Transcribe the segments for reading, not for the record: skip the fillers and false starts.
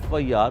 FIR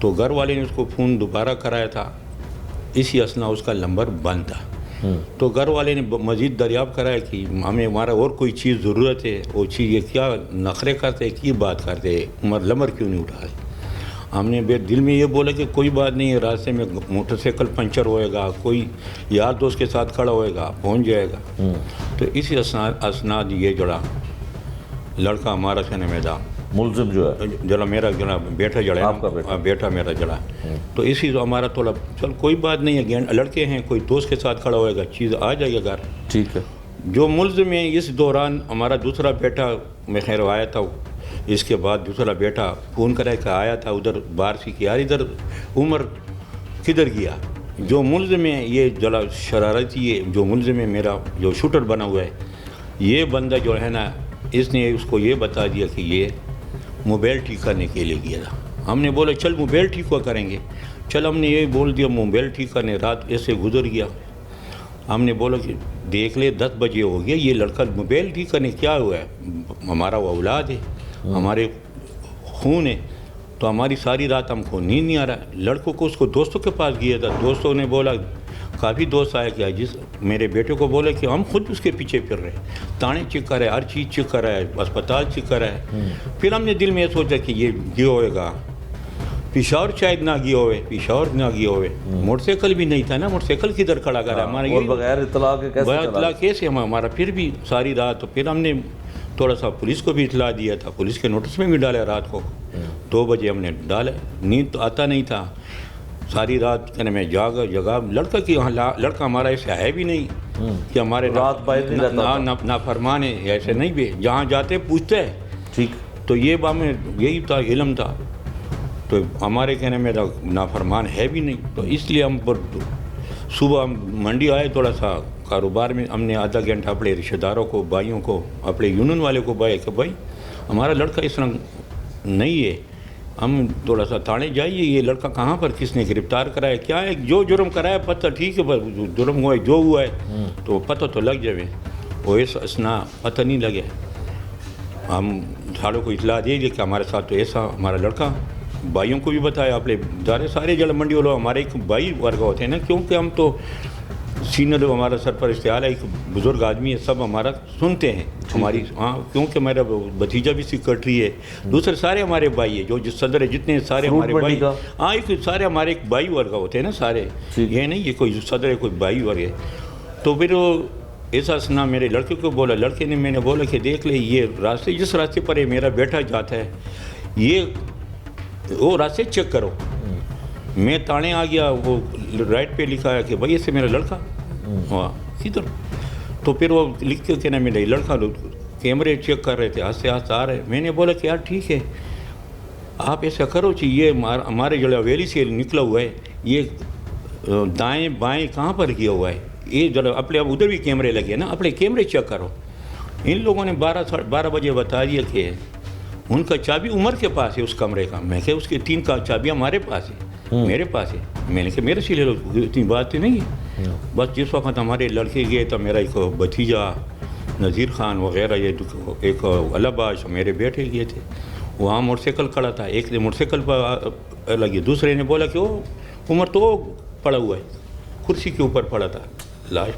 تو گھر والے نے اس کو فون دوبارہ کرایا تھا، اسی اثنا اس کا نمبر بند تھا. تو گھر والے نے مزید دریافت کرایا کہ ہمیں ہمارا اور کوئی چیز ضرورت ہے، وہ چیز یہ کیا نخرے کرتے کی بات کرتے عمر لمر کیوں نہیں اٹھا. ہم نے دل میں یہ بولا کہ کوئی بات نہیں ہے، راستے میں موٹر سائیکل پنچر ہوئے گا، کوئی یار دوست کے ساتھ کھڑا ہوئے گا، پہنچ جائے گا. تو اسی اسناد یہ جڑا لڑکا ہمارا کہنے میں تھا ملزم جو ہے جڑا میرا جڑا بیٹا جڑا آپ کا بیٹا؟ بیٹا میرا جڑا. تو اسی ہمارا تھوڑا چل کوئی بات نہیں ہے، لڑکے ہیں، کوئی دوست کے ساتھ کھڑا ہوئے گا، چیز آ جائے گا گھر. ٹھیک ہے. جو ملزم ہے اس دوران ہمارا دوسرا بیٹا میں خیر آیا تھا. اس کے بعد دوسرا بیٹا فون کرا کہ آیا تھا ادھر باہر سے کہ یار ادھر عمر کدھر گیا. جو ملزم ہے یہ جڑا شرارتی ہے، جو ملزم ہے میرا جو شوٹر بنا ہوا ہے، یہ بندہ جو ہے نا اس نے اس کو یہ بتا دیا کہ یہ موبائل ٹھیک کرنے کے لیے گیا تھا. ہم نے بولا چل موبائل ٹھیک ہوا کریں گے. چل ہم نے یہ بول دیا موبائل ٹھیک کرنے، رات ایسے گزر گیا. ہم نے بولا کہ دیکھ لے 10 بجے ہو گیا، یہ لڑکا موبائل ٹھیک کرنے کیا ہوا ہے، ہمارا وہ اولاد ہے، ہمارے خون ہے، تو ہماری ساری رات ہم کو نیند نہیں آ رہا. لڑکوں کو اس کو دوستوں کے پاس گیا تھا. دوستوں نے بولا کافی دوست آیا کیا جس میرے بیٹے کو بولا کہ ہم خود اس کے پیچھے پھر رہے، تانے چیک کر رہے، ہر چیز چیک کر رہا ہے، اسپتال چیک کر رہا ہے. پھر ہم نے دل میں یہ سوچا کہ یہ گیا ہوئے گا پشاور، شاید نہ گیا ہوئے، پشاور نہ گیا ہوئے. موٹر سائیکل بھی نہیں تھا نا، موٹر سائیکل کدھر کھڑا کرا ہمارا اور بغیر اطلاع کے کیسے بغیر اطلاع کیسے ہمارا پھر بھی ساری رات. تو پھر ہم نے تھوڑا سا پولیس کو بھی اطلاع دیا تھا، پولیس کے نوٹس میں بھی ڈالا. رات کو 2 بجے ہم نے ڈالا. نیند تو آتا نہیں تھا، ساری رات کہنے میں جگہ لڑکا کی لڑکا ہمارا ایسے ہے بھی نہیں کہ ہمارے رات باہر نہیں رہتا نافرمان ہے، ایسے نہیں بھی جہاں جاتے پوچھتے ہیں. ٹھیک. تو یہ ہمیں یہی تھا، علم تھا. تو ہمارے کہنے میں نافرمان ہے بھی نہیں. تو اس لیے ہم صبح ہم منڈی آئے، تھوڑا سا کاروبار میں ہم نے آدھا گھنٹہ اپنے رشتہ داروں کو، بھائیوں کو، اپنے یونین والے کو بھائی کہ بھائی ہمارا لڑکا اس طرح نہیں ہے، ہم تھوڑا سا تھانے جائیے، یہ لڑکا کہاں پر کس نے گرفتار کرایا، کیا ہے، جو جرم کرایا پتہ ٹھیک ہے، جرم ہوا ہے جو ہوا ہے تو پتہ تو لگ جائے. وہ اس اسنا پتہ نہیں لگے. ہم ساروں کو اطلاع دے دیا کہ ہمارے ساتھ تو ایسا ہمارا لڑکا. بھائیوں کو بھی بتایا، اپنے سارے جڑ منڈی والوں ہمارے ایک بھائی ورگا ہوتے ہیں نا، کیونکہ ہم تو سینئر ہمارا سرپرست اعلیٰ ایک بزرگ آدمی ہے، سب ہمارا سنتے ہیں ہماری. ہاں کیونکہ میرا بھتیجا بھی سیکرٹری ہے، دوسرے سارے ہمارے بھائی ہیں، جو صدر ہے جتنے سارے ہمارے بھائی. ہاں ایک سارے ہمارے ایک بھائی ورگا ہوتے ہیں نا سارے، یہ نہیں یہ کوئی صدر ہے کوئی بھائی ورگ ہے. تو پھر ایسا سنا میرے لڑکے کو بولا، لڑکے نے میں نے بولا کہ دیکھ لے یہ راستے جس راستے پر ہے میرا بیٹا جاتا ہے، یہ وہ راستے چیک کرو. میں تانے آ گیا، وہ رائٹ پہ لکھا ہے کہ بھائی ایسے میرا لڑکا ہاں کدھر. تو پھر وہ لکھ کے کہنا میرا لڑکا کیمرے چیک کر رہے تھے، ہنستے ہنستے آ رہے. میں نے بولا کہ یار ٹھیک ہے آپ ایسا کرو کہ یہ ہمارے جو حویلی سے نکلا ہوا ہے، یہ دائیں بائیں کہاں پر کیا ہوا ہے، یہ جو اپنے ادھر بھی کیمرے لگے نا، اپنے کیمرے چیک کرو. ان لوگوں نے 12 بجے بتا دیا کہ ان کا چابی عمر کے پاس ہے اس کمرے کا. میں کہ اس کے 3 کا چابی ہمارے پاس ہے، میرے پاس ہے. میں نے کہا میرے سے لے لو، اتنی بات تو نہیں ہے. بس جس وقت ہمارے لڑکے گئے تو میرا ایک بھتیجا نذیر خان وغیرہ، یہ ایک اللہ باش میرے بیٹے گئے تھے. وہاں موٹر سائیکل کھڑا تھا، ایک نے موٹر سائیکل پر لگی، دوسرے نے بولا کہ وہ عمر تو وہ پڑا ہوا ہے، کرسی کے اوپر پڑا تھا لاش.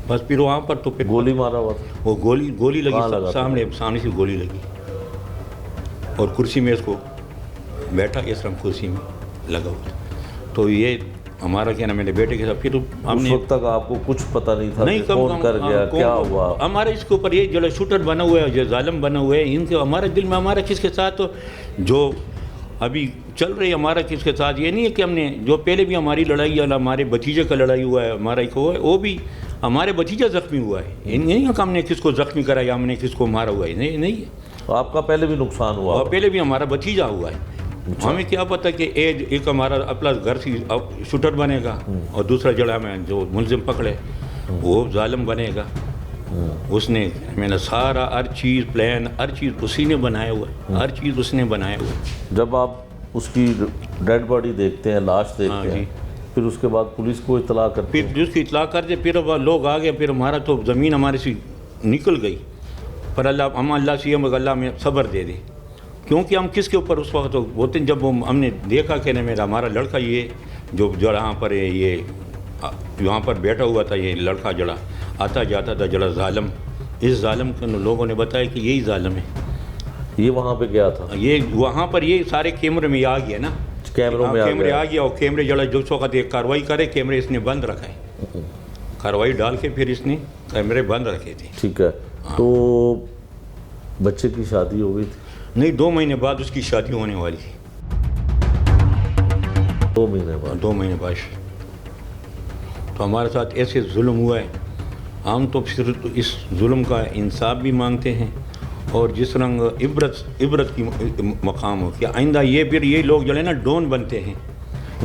بس پھر وہاں پر تو پھر گولی مارا ہوا تھا. وہ گولی لگی، سامنے سے گولی لگی اور کرسی میں اس کو بیٹھا اس طرح کرسی میں لگا ہوا. تو یہ ہمارا کیا نا میرے بیٹے کے ساتھ پھر ہم نے اس وقت تک آپ کو کچھ پتہ نہیں تھا نہیں کون کر گیا کیا ہوا. ہمارے اس کے اوپر یہ جو شوٹر بنا ہوا ہے، جو ظالم بنا ہوا ہے، ان کے ہمارے دل میں ہمارا کس کے ساتھ جو ابھی چل رہی ہمارا کس کے ساتھ یہ نہیں ہے کہ ہم نے جو پہلے بھی ہماری لڑائی ہے، ہمارے بھتیجے کا لڑائی ہوا ہے، ہمارا ایک ہوا ہے، وہ بھی ہمارے بھتیجا زخمی ہوا ہے. نہیں کہ ہم نے کس کو زخمی کرا یا ہم نے کس کو مارا ہوا ہے، نہیں ہے. آپ کا پہلے بھی نقصان ہوا اور پہلے بھی ہمارا بھتیجا ہوا ہے. ہمیں کیا پتہ کہ ایک ہمارا اپنا گھر سے شوٹر بنے گا اور دوسرا جڑا میں جو ملزم پکڑے وہ ظالم بنے گا. اس نے میں نے سارا ہر چیز پلان ہر چیز اسی نے بنایا ہوا ہے، ہر چیز اس نے بنایا ہوا ہے. جب آپ اس کی ڈیڈ باڈی دیکھتے ہیں، لاش دیکھتے ہیں، پھر اس کے بعد پولیس کو اطلاع کرتے ہیں؟ پھر جس کی اطلاع کرتے پھر لوگ آ گئے، پھر ہمارا تو زمین ہمارے سے نکل گئی. پر اللہ سے یہ اللہ میں صبر دے دے. کیونکہ ہم کس کے اوپر اس وقت ہوتے ہیں جب ہم نے دیکھا کہ نہیں میرا ہمارا لڑکا یہ جو جہاں پر ہے یہ یہاں پر بیٹھا ہوا تھا یہ لڑکا جڑا آتا جاتا تھا جڑا ظالم، اس ظالم کو لوگوں نے بتایا کہ یہی ظالم ہے، یہ وہاں پہ گیا تھا، یہ وہاں پر یہ سارے کیمرے میں آ گیا نا، کیمروں میں کیمرے آ گیا اور کیمرے جڑا جو وقت ایک کاروائی کرے کیمرے اس نے بند رکھا ہے، کاروائی ڈال کے پھر اس نے کیمرے بند رکھے تھے۔ ٹھیک ہے، تو بچے کی شادی ہو گئی تھی؟ نہیں 2 مہینے بعد اس کی شادی ہونے والی تھی، 2 مہینے بعد؟ 2 مہینے بعد۔ تو ہمارے ساتھ ایسے ظلم ہوا ہے، ہم تو پھر اس ظلم کا انصاف بھی مانگتے ہیں اور جس رنگ عبرت کی مقام ہو کہ آئندہ یہ پھر یہ لوگ جو ہے نا ڈون بنتے ہیں،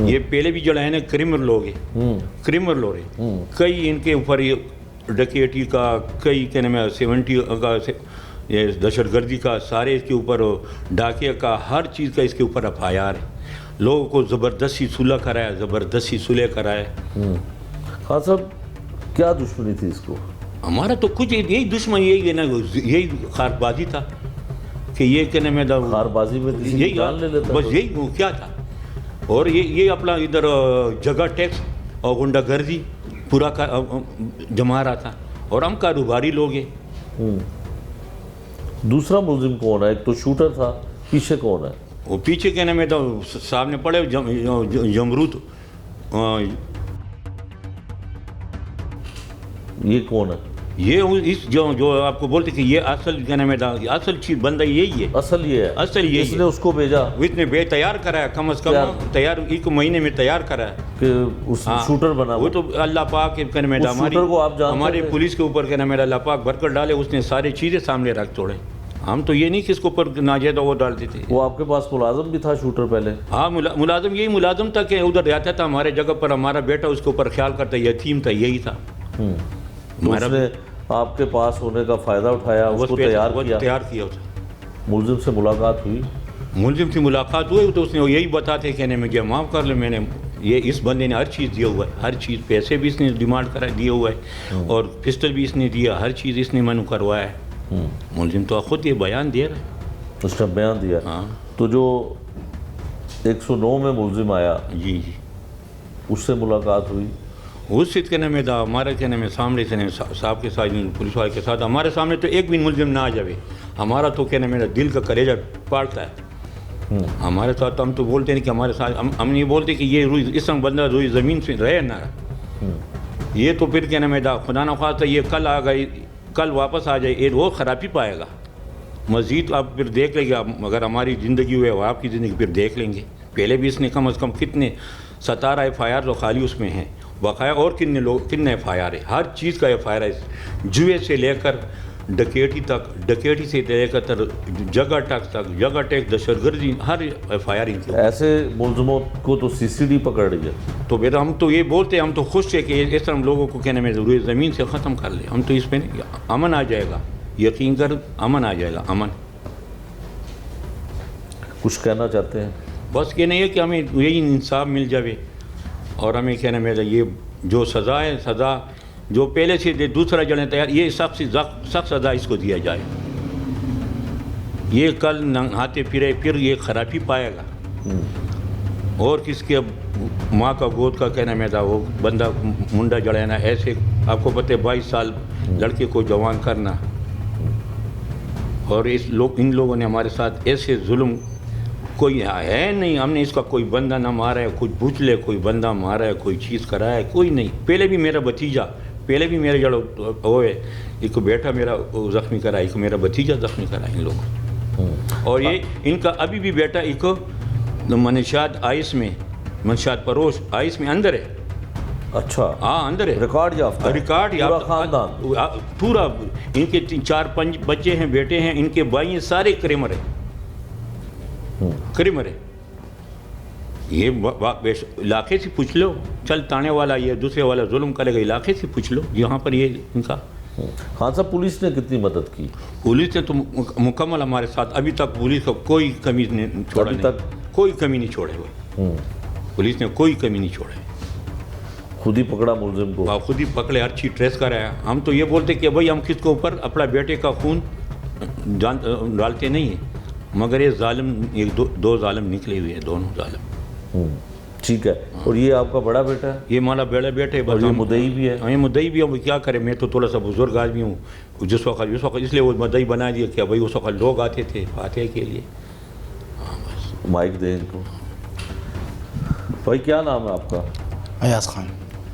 یہ پہلے بھی جو ہے نا کرمنل لوگ ہیں، کرمنل لوگ ہیں، کئی ان کے اوپر یہ ڈکیٹی کا، کئی کہنے میں 70 کا یہ دہشت گردی کا، سارے اس کے اوپر ڈاکے کا، ہر چیز کا اس کے اوپر FIR ہے، لوگوں کو زبردستی صلح کرایا، زبردستی صلح کرایا۔ خان صاحب کیا دشمنی تھی اس کو؟ ہمارا تو کچھ یہی دشمن یہی ہے نا، یہی خار بازی تھا کہ یہ کہنے میں خار بازی میں کسی کی جان لے لیتا، بس یہی وہ کیا تھا، اور یہ اپنا ادھر جگہ ٹیکس اور غنڈہ گردی پورا جما رہا تھا، اور ہم کاروباری لوگ ہیں۔ دوسرا ملزم کون ہے؟ ایک تو شوٹر تھا، پیچھے کون ہے؟ وہ پیچھے کہنے میں تو سامنے پڑے جمرود، یہ کون ہے؟ یہ اس جو آپ کو بولتے کہ یہ اصل کہنے میں اصل چیز بندہ یہی ہے، اصل یہ ہے، اصل یہ اس نے اس کو بھیجا، اس نے تیار کرایا، کم از کم تیار 1 مہینے میں تیار کرایا کہ اس شوٹر بنا۔ وہ تو اللہ پاک کہنے میں ہمارے پولیس کے اوپر کہنا میرا اللہ پاک برکت ڈالے، اس نے ساری چیزیں سامنے رکھ توڑے، ہم تو یہ نہیں کہ اس کے اوپر ناجائز وہ ڈالتے تھے۔ وہ آپ کے پاس ملازم بھی تھا شوٹر پہلے؟ ہاں ملازم یہی ملازم تھا کہ ادھر رہتا تھا ہمارے جگہ پر، ہمارا بیٹا اس کے اوپر خیال کرتا، یتیم تھا، یہی تھا۔ اس نے آپ کے پاس ہونے کا فائدہ اٹھایا، اس کو تیار کیا۔ ملزم سے ملاقات ہوئی؟ ملزم سے ملاقات ہوئی تو اس نے یہی بتاتے کہنے میں کہ معاف کر لیں، میں نے یہ اس بندے نے ہر چیز دیا ہوا ہے، ہر چیز، پیسے بھی اس نے ڈیمانڈ کرا دیا ہوا ہے اور پسٹل بھی اس نے دیا، ہر چیز اس نے منو کروایا ہے۔ ملزم تو خود یہ بیان دے رہا ہے، اس نے بیان دیا۔ ہاں تو جو 109 میں ملزم آیا، جی اس سے ملاقات ہوئی؟ اس سے کہنے میں تھا ہمارے کہنے میں سامنے سے صاحب کے ساتھ، پولیس والے کے ساتھ ہمارے سامنے تو ایک بھی ملزم نہ آ جائے، ہمارا تو کہنے میرا دل کا کلیجہ پاٹتا ہے۔ ہمارے ساتھ ہم تو بولتے نہیں کہ ہمارے ساتھ، ہم نہیں بولتے کہ یہ روئی اس بندہ روئی زمین سے رہے نہ، یہ تو پھر کہنے میں تھا خدا نخواستہ یہ کل آ گئی، کل واپس آ جائے، وہ خرابی پائے گا، مزید آپ پھر دیکھ لیں گے، اگر ہماری زندگی ہوئے آپ کی زندگی پھر دیکھ لیں گے۔ پہلے بھی اس نے کم از کم کتنے 17 FIR جو خالی اس میں ہیں بقایا، اور کتنے FIR ہے، ہر چیز کا FIR ہے، جوئے سے لے کر ڈکیٹی تک، ڈکیٹی سے لے کر جگہ ٹیکس تک، جگہ ٹیکس، دہشت گردی، ہر FIR ان کے۔ ایسے ملزموں کو تو CCD پکڑ رہی ہے، تو پھر ہم تو یہ بولتے ہیں، ہم تو خوش ہیں کہ اس طرح لوگوں کو کہنے میں ضروری زمین سے ختم کر لیں، ہم تو اس پہ امن آ جائے گا، یقین کر امن آ جائے گا، امن۔ کچھ کہنا چاہتے ہیں؟ بس یہ نہیں ہے کہ ہمیں یہی انصاف مل جائے، اور ہمیں کہنے میں یہ جو سزا ہے، سزا جو پہلے سے دوسرا جڑیں تیار، یہ سخت سے سخت سزا اس کو دیا جائے، یہ کل نہاتے پھرے پھر یہ خرابی پائے گا، اور کس کے ماں کا گود کا کہنا میں تھا وہ بندہ منڈا جڑینا، ایسے آپ کو پتہ 22 سال لڑکے کو جوان کرنا، اور ان لوگوں نے ہمارے ساتھ ایسے ظلم کوئی ہے نہیں، ہم نے اس کا کوئی بندہ نہ مارا ہے، کچھ پوچھ لے کوئی بندہ مارا ہے، کوئی چیز کرایا ہے، کوئی نہیں۔ پہلے بھی میرا بھتیجا، پہلے بھی میرے جڑ ہوئے، ایک بیٹا میرا زخمی کرا، ایک میرا بھتیجا زخمی کرا ان لوگوں، اور یہ ان کا ابھی بھی بیٹا ایک منشاد آئس میں، منشاد پروش آئس میں اندر ہے۔ اچھا، ہاں اندر ہے، ریکارڈ یافتہ، ریکارڈ پورا خاندان پورا، ان کے 4-5 بچے ہیں، بیٹے ہیں، ان کے بھائی ہیں، سارے کریمر ہیں، کریمر ہے۔ یہ علاقے سے پوچھ لو، چل تانے والا یہ دوسرے والا ظلم کرے گا، علاقے سے پوچھ لو یہاں پر یہ ان کا۔ خان صاحب پولیس نے کتنی مدد کی؟ پولیس نے تو مکمل ہمارے ساتھ، ابھی تک پولیس کا کوئی کمی نہیں چھوڑا، ابھی تک کوئی کمی نہیں چھوڑے ہوئے، پولیس نے کوئی کمی نہیں چھوڑے، خود ہی پکڑا ملزم کو، خود ہی پکڑے، ہر چیز ٹریس کرایا۔ ہم تو یہ بولتے کہ بھائی ہم کس کے اوپر اپنا بیٹے کا خون ڈالتے نہیں ہیں، مگر یہ ظالم ایک دو ظالم نکلے ہوئے ہیں, دونوں ظالم. ٹھیک ہے. اور یہ آپ کا بڑا بیٹا ہے؟ یہ ہمارا بڑا بیٹا ہے. اور یہ مدعی بھی ہے؟ ہاں یہ مدعی بھی ہے. وہ کیا کرے, میں تو تھوڑا سا بزرگ آدمی ہوں. جس وقت اس لیے وہ مدعی بنا دیا کہ بھائی اس وقت لوگ آتے تھے فاتحہ کے لیے. ہاں بس. مائک دیں ان کو. بھائی کیا نام ہے آپ کا؟ ایاز خان.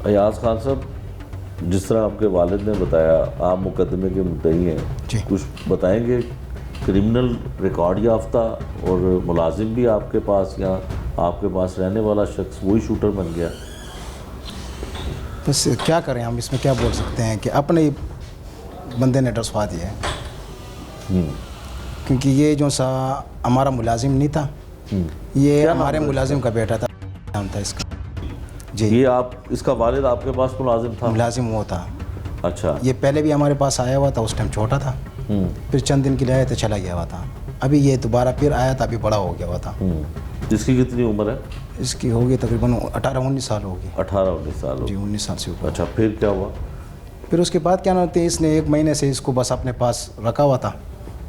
ایاز خان صاحب, جس طرح آپ کے والد نے بتایا آپ مقدمے کے مدعی ہیں, جی. کچھ بتائیں گے؟ کرمنل ریکارڈ یافتہ اور ملازم بھی آپ کے پاس, یا آپ کے پاس رہنے والا شخص وہی شوٹر بن گیا؟ بس کیا کریں ہم اس میں, کیا بول سکتے ہیں کہ اپنے بندے نے ڈسوا دیا ہے. کیونکہ یہ جو سا ہمارا ملازم نہیں تھا, یہ ہمارے ملازم کا بیٹا تھا. نام تھا اس کا. جی. یہ آپ, اس کا والد آپ کے پاس ملازم تھا؟ ملازم وہ تھا. اچھا. یہ پہلے بھی ہمارے پاس آیا ہوا تھا, اس ٹائم چھوٹا تھا, پھر چند دن کے لیے آیا تو چلا گیا ہوا تھا. ابھی یہ دوبارہ پھر آیا تھا, ابھی بڑا ہو گیا ہوا تھا. جس کی کتنی عمر ہے؟ اس کی ہوگی تقریباً 18-19 سال ہوگی. 18-19 سال جی, 19 سال سے اوپر. اچھا, پھر کیا ہوا؟ پھر اس کے بعد کیا ہوتے ہیں, اس نے 1 مہینے سے اس کو بس اپنے پاس رکھا ہوا تھا,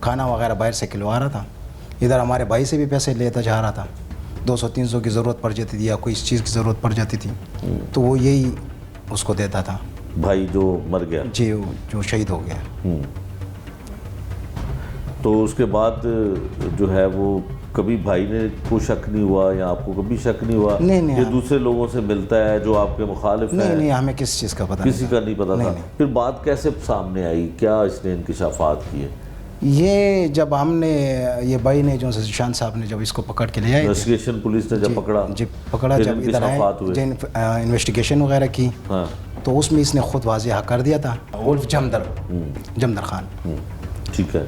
کھانا وغیرہ باہر سے کھلوا رہا تھا. ادھر ہمارے بھائی سے بھی پیسے لیتا جا رہا تھا. 200-300 کی ضرورت پڑ جاتی تھی یا کوئی چیز کی ضرورت پڑ جاتی تھی تو وہ یہی اس کو دیتا تھا. بھائی جو مر گیا؟ جی, جو شہید ہو گیا. تو اس کے بعد جو ہے وہ کبھی بھائی نے کوئی شک نہیں ہوا, یا آپ کو کبھی شک نہیں ہوا کہ دوسرے لوگوں سے ملتا ہے جو آپ کے مخالف ہیں؟ نہیں, ہمیں کس چیز کا پتہ کسی کا نہیں پتا تھا. پھر بات کیسے سامنے آئی, کیا اس نے انکشافات کیے؟ یہ جب ہم نے, یہ بھائی نے جو شان صاحب نے جب اس کو پکڑ کے لے آئے, انویسٹیگیشن پولیس نے جب پکڑا, جی پکڑا, جب ادھر آئے انویسٹیگیشن وغیرہ کی, تو اس میں اس نے خود واضح کر دیا تھا, ولف جمدر خان. ٹھیک ہے.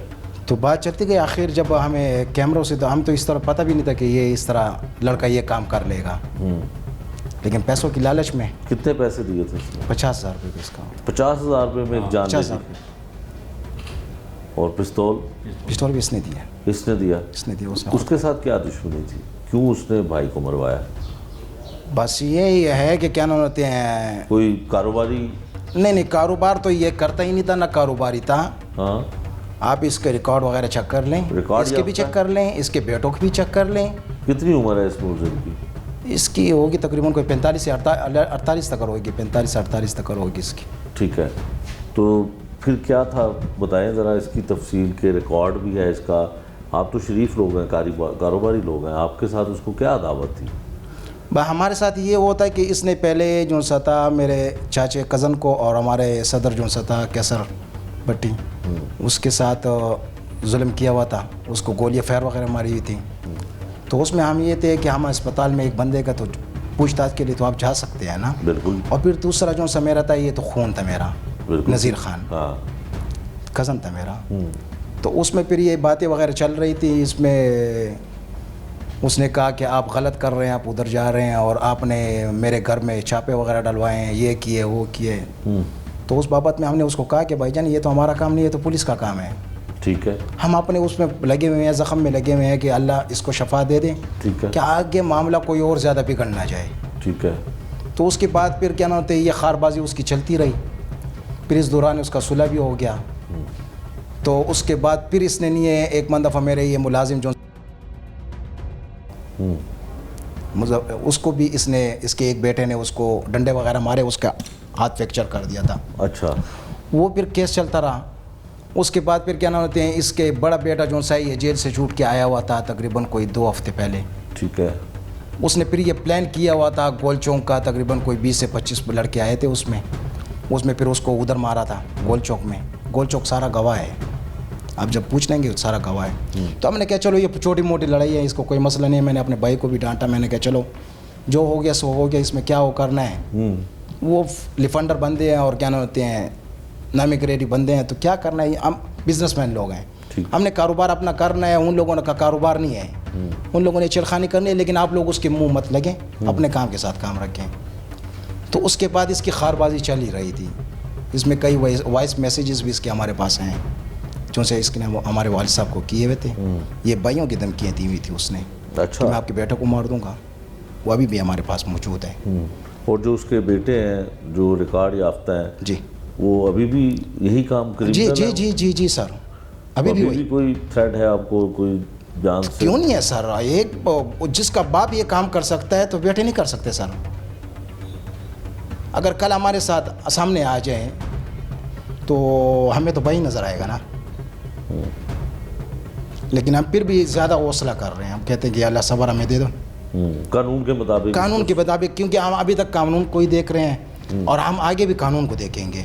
تو بات چلتی گئی. آخر جب ہمیں کیمروں سے, تو ہم تو اس طرح پتہ بھی نہیں تھا کہ یہ اس طرح لڑکا یہ کام کر لے گا, لیکن پیسوں کی لالچ میں. کتنے پیسے دیے تھے اس نے؟ 50,000 روپے اس کا. 50,000 روپے میں ایک جان دے دی. اور پستول بھی اس نے دیا. اس نے دیا. اس کے ساتھ کیا دشمنی تھی, کیوں اس نے بھائی کو مروایا؟ بس یہی ہے کہ کیا نام ہوتے ہیں, کوئی کاروباری؟ نہیں, کاروبار تو یہ کرتا ہی نہیں تھا, نہ کاروباری تھا. ہاں, آپ اس کے ریکارڈ وغیرہ چیک کر لیں, اس کے بھی چیک کر لیں, اس کے بیٹوں کو بھی چیک کر لیں. کتنی عمر ہے اس ملزم کی؟ اس کی ہوگی تقریباً کوئی 45 سے 48 تک ہوگی, 45 سے 48 تک ہوگی اس کی. ٹھیک ہے. تو پھر کیا تھا, بتائیں ذرا اس کی تفصیل. کے ریکارڈ بھی ہے اس کا, آپ تو شریف لوگ ہیں, کاروباری لوگ ہیں, آپ کے ساتھ اس کو کیا عداوت تھی؟ ہمارے ساتھ یہ ہوتا ہے کہ اس نے پہلے جو سا تھا میرے چاچے کزن کو, اور ہمارے صدر جو سا تھا کیسر بٹی, اس کے ساتھ ظلم کیا ہوا تھا. اس کو گولیاں فیر وغیرہ ماری ہوئی تھی. تو اس میں ہم یہ تھے کہ ہم اسپتال میں ایک بندے کا تو پوچھ تاچھ کے لیے تو آپ جا سکتے ہیں نا. بالکل. اور پھر دوسرا جو سا میرا تھا, یہ تو خون تھا میرا, نذیر خان کزن تھا میرا. تو اس میں پھر یہ باتیں وغیرہ چل رہی تھی. اس میں اس نے کہا کہ آپ غلط کر رہے ہیں, آپ ادھر جا رہے ہیں, اور آپ نے میرے گھر میں چھاپے وغیرہ ڈلوائے ہیں, یہ کیے وہ کیے. تو اس بابت میں ہم نے اس کو کہا کہ بھائی جان یہ تو ہمارا کام نہیں ہے, تو پولیس کا کام ہے. ٹھیک ہے. ہم اپنے اس میں لگے ہوئے ہیں, زخم میں لگے ہوئے ہیں کہ اللہ اس کو شفا دے دے. ٹھیک ہے. کہ آگے معاملہ کوئی اور زیادہ بگڑ نہ جائے. ٹھیک ہے. تو اس کے بعد پھر کیا نہ ہوتے, یہ خار بازی اس کی چلتی رہی. پھر اس دوران اس کا صلح بھی ہو گیا. تو اس کے بعد پھر اس نے نہیں, ایک دفعہ میرے یہ ملازم جو اس کو بھی اس نے, اس کے ایک بیٹے نے اس کو ڈنڈے وغیرہ مارے, اس کا ہاتھ فریکچر کر دیا تھا. اچھا. وہ پھر کیس چلتا رہا. اس کے بعد پھر کیا نام ہوتے ہیں, اس کے بڑا بیٹا جو سا یہ جیل سے چھوٹ کے آیا ہوا تھا تقریباً کوئی 2 ہفتے پہلے. ٹھیک ہے. اس نے پھر یہ پلان کیا ہوا تھا گول چوک کا, تقریباً کوئی 20 سے 25 لڑکے آئے تھے اس میں پھر اس کو ادھر مارا تھا گول چوک میں. گول چوک سارا گواہ ہے, آپ جب پوچھ لیں گے سارا گواہ ہے. تو ہم نے کہا چلو یہ چھوٹی موٹی لڑائی ہے, اس کو کوئی مسئلہ نہیں ہے. میں نے اپنے بھائی کو بھی ڈانٹا, میں نے کہا چلو جو ہو گیا سو ہو گیا, اس میں کیا ہو کرنا ہے. وہ لفنڈر بندے ہیں اور کیا نام ہوتے ہیں, نامی گریڈی بندے ہیں, تو کیا کرنا ہے, ہم بزنس مین لوگ ہیں, ہم نے کاروبار اپنا کرنا ہے. ان لوگوں کا کاروبار نہیں ہے, ان لوگوں نے چلخانی کرنی ہے, لیکن آپ لوگ اس کے منہ مت لگیں, اپنے کام کے ساتھ کام رکھیں. تو اس کے بعد اس کی خار بازی چل ہی رہی تھی. اس میں کئی وائس میسیجز بھی اس کے ہمارے پاس ہیں, جو سے اس نے ہمارے والد صاحب کو کیے ہوئے تھے. یہ بھائیوں کی دھمکیاں دی ہوئی تھی اس نے. اچھا. میں آپ کے بیٹے کو مار دوں گا, وہ ابھی بھی ہمارے پاس موجود ہے. اور جو اس کے بیٹے ہیں جو ریکارڈ یافتہ ہیں, جی, وہ ابھی بھی یہی کام کریں؟ جی سر, ابھی بھی کوئی تھریٹ ہے آپ کو, کوئی جان سے؟ کیوں نہیں ہے سر, ایک جس کا باپ یہ کام کر سکتا ہے تو بیٹے نہیں کر سکتے سر. اگر کل ہمارے ساتھ سامنے آ جائیں تو ہمیں تو بھائی نظر آئے گا نا, لیکن ہم پھر بھی زیادہ حوصلہ کر رہے ہیں. ہم کہتے ہیں کہ اللہ صبر ہمیں دے دو قانون کے مطابق. قانون کے مطابق, کیونکہ ہم ابھی تک قانون کو ہی دیکھ رہے ہیں اور ہم آگے بھی قانون کو دیکھیں گے.